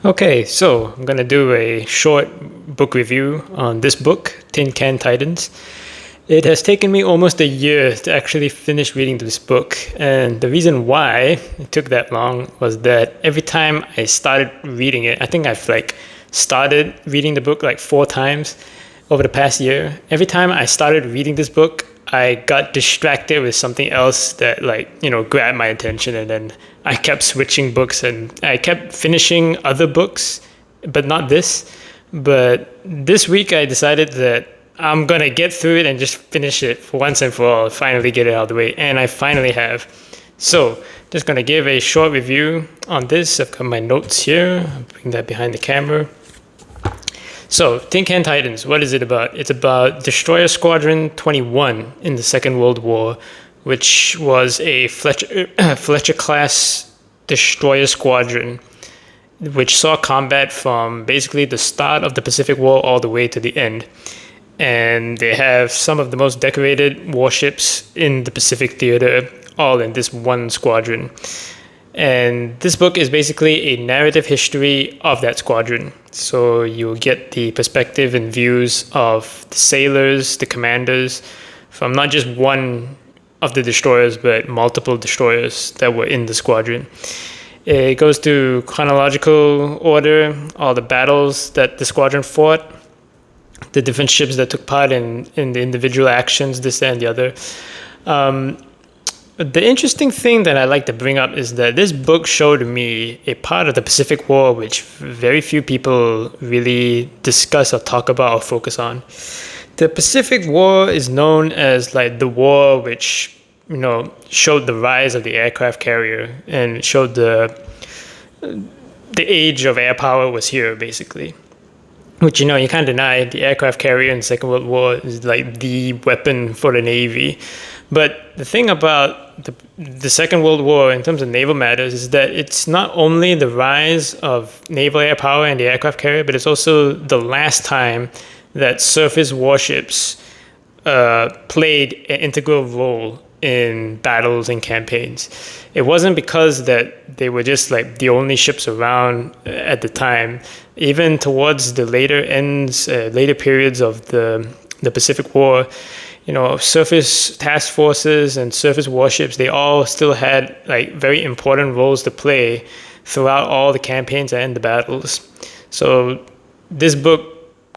Okay, so I'm gonna do a short book review on this book, Tin Can Titans. It has taken me almost a year to actually finish reading this book, and the reason why it took that long was that every time I started reading it, I think I've started reading the book like 4 times over the past year. Every time I started reading this book, I got distracted with something else that grabbed my attention, and then I kept switching books and I kept finishing other books, but not this. But this week I decided that I'm gonna get through it and just finish it for once and for all, finally get it out of the way, and I finally have. So just gonna give a short review on this. I've got my notes here. I'll bring that behind the camera. So, Tin Can Titans, what is it about? It's about Destroyer Squadron 21 in the Second World War, which was a Fletcher-class destroyer squadron, which saw combat from basically the start of the Pacific War all the way to the end. And they have some of the most decorated warships in the Pacific theater, all in this one squadron. And this book is basically a narrative history of that squadron. So you'll get the perspective and views of the sailors, the commanders, from not just one of the destroyers, but multiple destroyers that were in the squadron. It goes through chronological order, all the battles that the squadron fought, the different ships that took part in the individual actions, this and the other. The interesting thing that I like to bring up is that this book showed me a part of the Pacific War which very few people really discuss or talk about or focus on. The Pacific War is known as like the war which, showed the rise of the aircraft carrier and showed the age of air power was here, basically. Which, you can't deny. The aircraft carrier in the Second World War is like the weapon for the Navy. But the thing about the Second World War in terms of naval matters is that it's not only the rise of naval air power and the aircraft carrier, but it's also the last time that surface warships played an integral role in battles and campaigns. It wasn't because that they were just like the only ships around at the time. Even towards the later periods of the Pacific War, surface task forces and surface warships, they all still had like very important roles to play throughout all the campaigns and the battles. So this book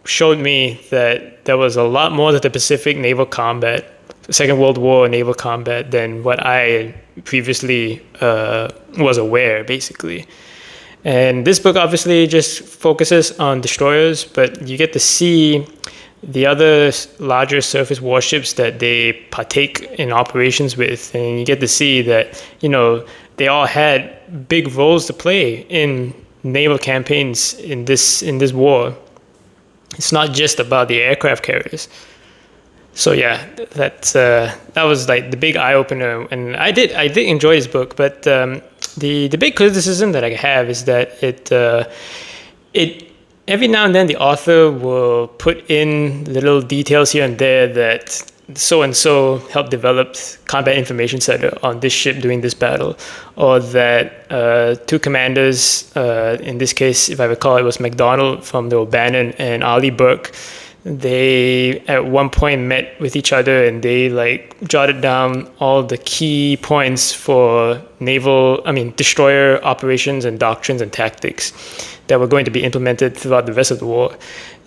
showed me that there was a lot more to the Pacific naval combat, Second World War naval combat, than what I previously was aware, basically. And this book obviously just focuses on destroyers, but you get to see the other larger surface warships that they partake in operations with, and you get to see that, they all had big roles to play in naval campaigns in this war. It's not just about the aircraft carriers. So yeah, that was like the big eye opener, and I did enjoy this book. But the big criticism that I have is that it every now and then the author will put in little details here and there that so and so helped develop combat information center on this ship during this battle, or that two commanders, in this case, if I recall, it was McDonald from the O'Bannon and Ali Burke. They at one point met with each other and they jotted down all the key points for destroyer operations and doctrines and tactics that were going to be implemented throughout the rest of the war.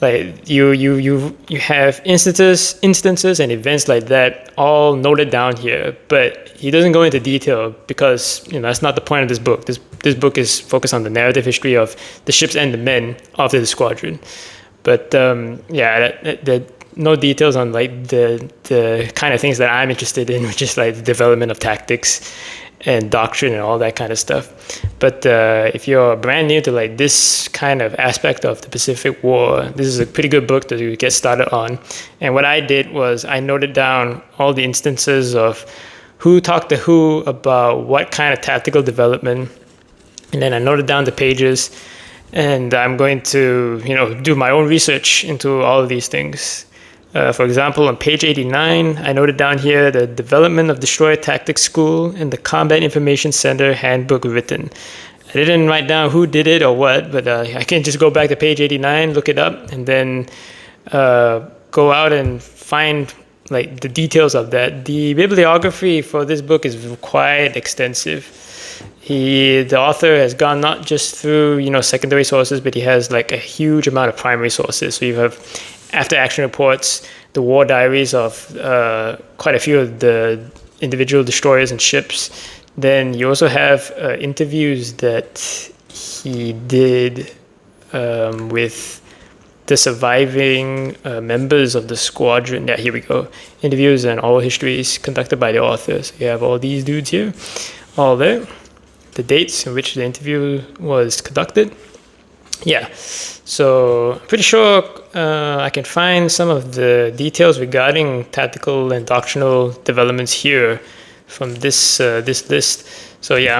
Like you have instances and events like that all noted down here, but he doesn't go into detail because that's not the point of this book. This book is focused on the narrative history of the ships and the men of the squadron. But no details on the kind of things that I'm interested in, which is like the development of tactics and doctrine and all that kind of stuff. But if you're brand new to this kind of aspect of the Pacific War, this is a pretty good book to get started on. And what I did was I noted down all the instances of who talked to who about what kind of tactical development, and then I noted down the pages. And I'm going to, do my own research into all of these things. For example, on page 89, I noted down here the development of Destroyer Tactics School and the Combat Information Center handbook written. I didn't write down who did it or what, but I can just go back to page 89, look it up, and then go out and find like the details of that. The bibliography for this book is quite extensive. The author has gone not just through secondary sources, but he has like a huge amount of primary sources. So you have after action reports, the war diaries of quite a few of the individual destroyers and ships. Then you also have interviews that he did with the surviving members of the squadron. Yeah, here we go. Interviews and oral histories conducted by the authors. You have all these dudes here, all there. The dates in which the interview was conducted. Yeah, so I'm pretty sure I can find some of the details regarding tactical and doctrinal developments here from this list. So yeah,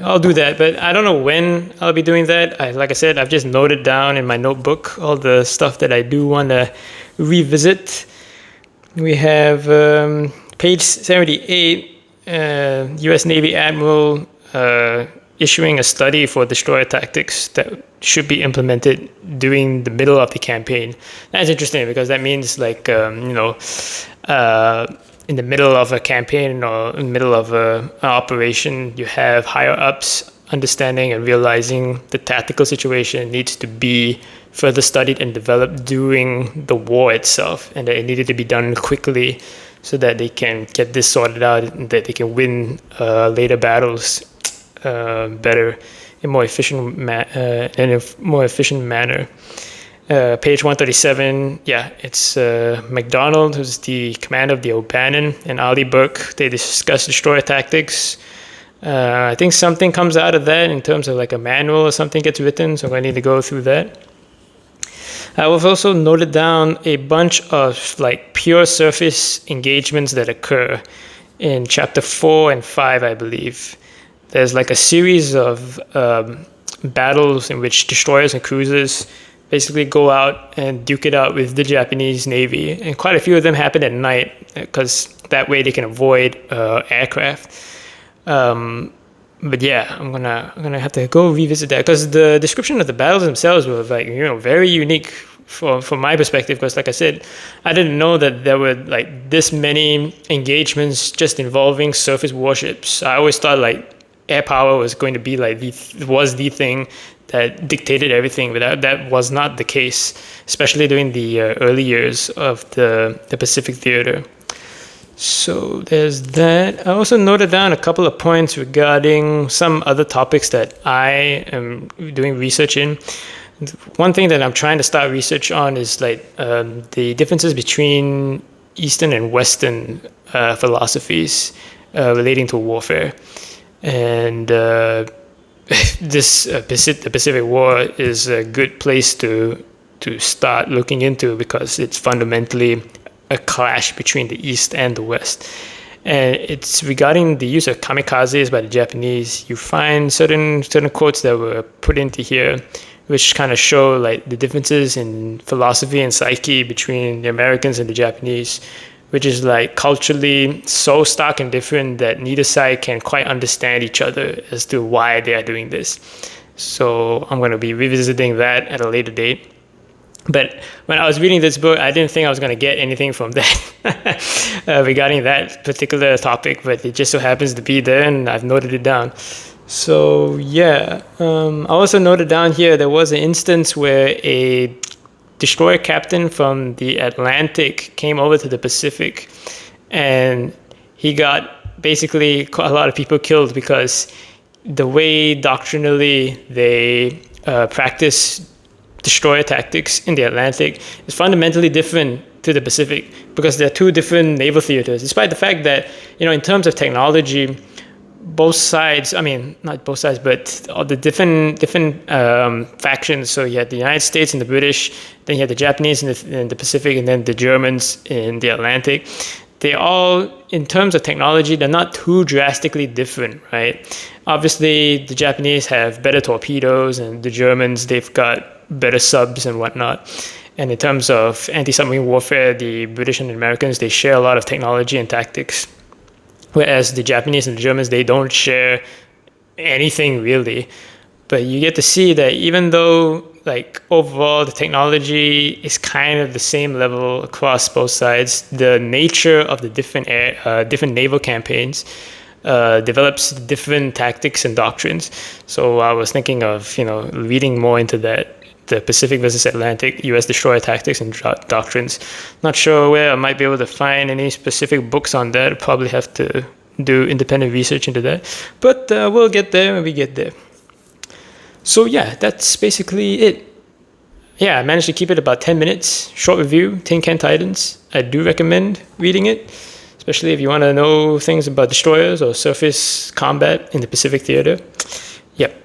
I'll do that, but I don't know when I'll be doing that. Like I said, I've just noted down in my notebook all the stuff that I do want to revisit. We have page 78, U.S. Navy Admiral issuing a study for destroyer tactics that should be implemented during the middle of the campaign. That's interesting because that means like, in the middle of a campaign or in the middle of an operation, you have higher ups understanding and realizing the tactical situation needs to be further studied and developed during the war itself, and that it needed to be done quickly so that they can get this sorted out and that they can win later battles better in more efficient manner. Page 137, yeah, it's MacDonald, who's the commander of the O'Bannon, and Ali Burke. They discuss destroyer tactics. I think something comes out of that in terms of like a manual or something gets written, so I need to go through that. I've also noted down a bunch of like pure surface engagements that occur in chapter 4 and 5, I believe. There's like a series of battles in which destroyers and cruisers basically go out and duke it out with the Japanese Navy, and quite a few of them happen at night because that way they can avoid aircraft. But yeah, I'm gonna have to go revisit that because the description of the battles themselves were like very unique from my perspective. Because like I said, I didn't know that there were like this many engagements just involving surface warships. I always thought like air power was going to be like the thing that dictated everything, but that was not the case, especially during the early years of the Pacific Theater. So there's that. I also noted down a couple of points regarding some other topics that I am doing research in. One thing that I'm trying to start research on is like the differences between Eastern and Western philosophies relating to warfare. And the Pacific War is a good place to start looking into because it's fundamentally a clash between the East and the West. And it's regarding the use of kamikazes by the Japanese. You find certain quotes that were put into here which kind of show like the differences in philosophy and psyche between the Americans and the Japanese, which is like culturally so stark and different that neither side can quite understand each other as to why they are doing this. So I'm going to be revisiting that at a later date. But when I was reading this book, I didn't think I was going to get anything from that regarding that particular topic, but it just so happens to be there and I've noted it down. So yeah, I also noted down here there was an instance where a destroyer captain from the Atlantic came over to the Pacific, and he got basically a lot of people killed because the way doctrinally they practice destroyer tactics in the Atlantic is fundamentally different to the Pacific because they're two different naval theaters, despite the fact that, in terms of technology, both sides, I mean, not both sides, but all the different factions. So you had the United States and the British, then you had the Japanese in the Pacific, and then the Germans in the Atlantic. They all, in terms of technology, they're not too drastically different, right? Obviously, the Japanese have better torpedoes, and the Germans, they've got better subs and whatnot. And in terms of anti-submarine warfare, the British and the Americans, they share a lot of technology and tactics. Whereas the Japanese and the Germans, they don't share anything really. But you get to see that even though like overall the technology is kind of the same level across both sides, the nature of the different naval campaigns develops different tactics and doctrines. So I was thinking of reading more into that, the Pacific versus Atlantic U.S. destroyer tactics and doctrines. Not sure where I might be able to find any specific books on that. I'll probably have to do independent research into that, but we'll get there when we get there. So yeah, that's basically it. Yeah, I managed to keep it about 10 minutes. Short review, Tin Can Titans. I do recommend reading it, especially if you want to know things about destroyers or surface combat in the Pacific theater. Yep.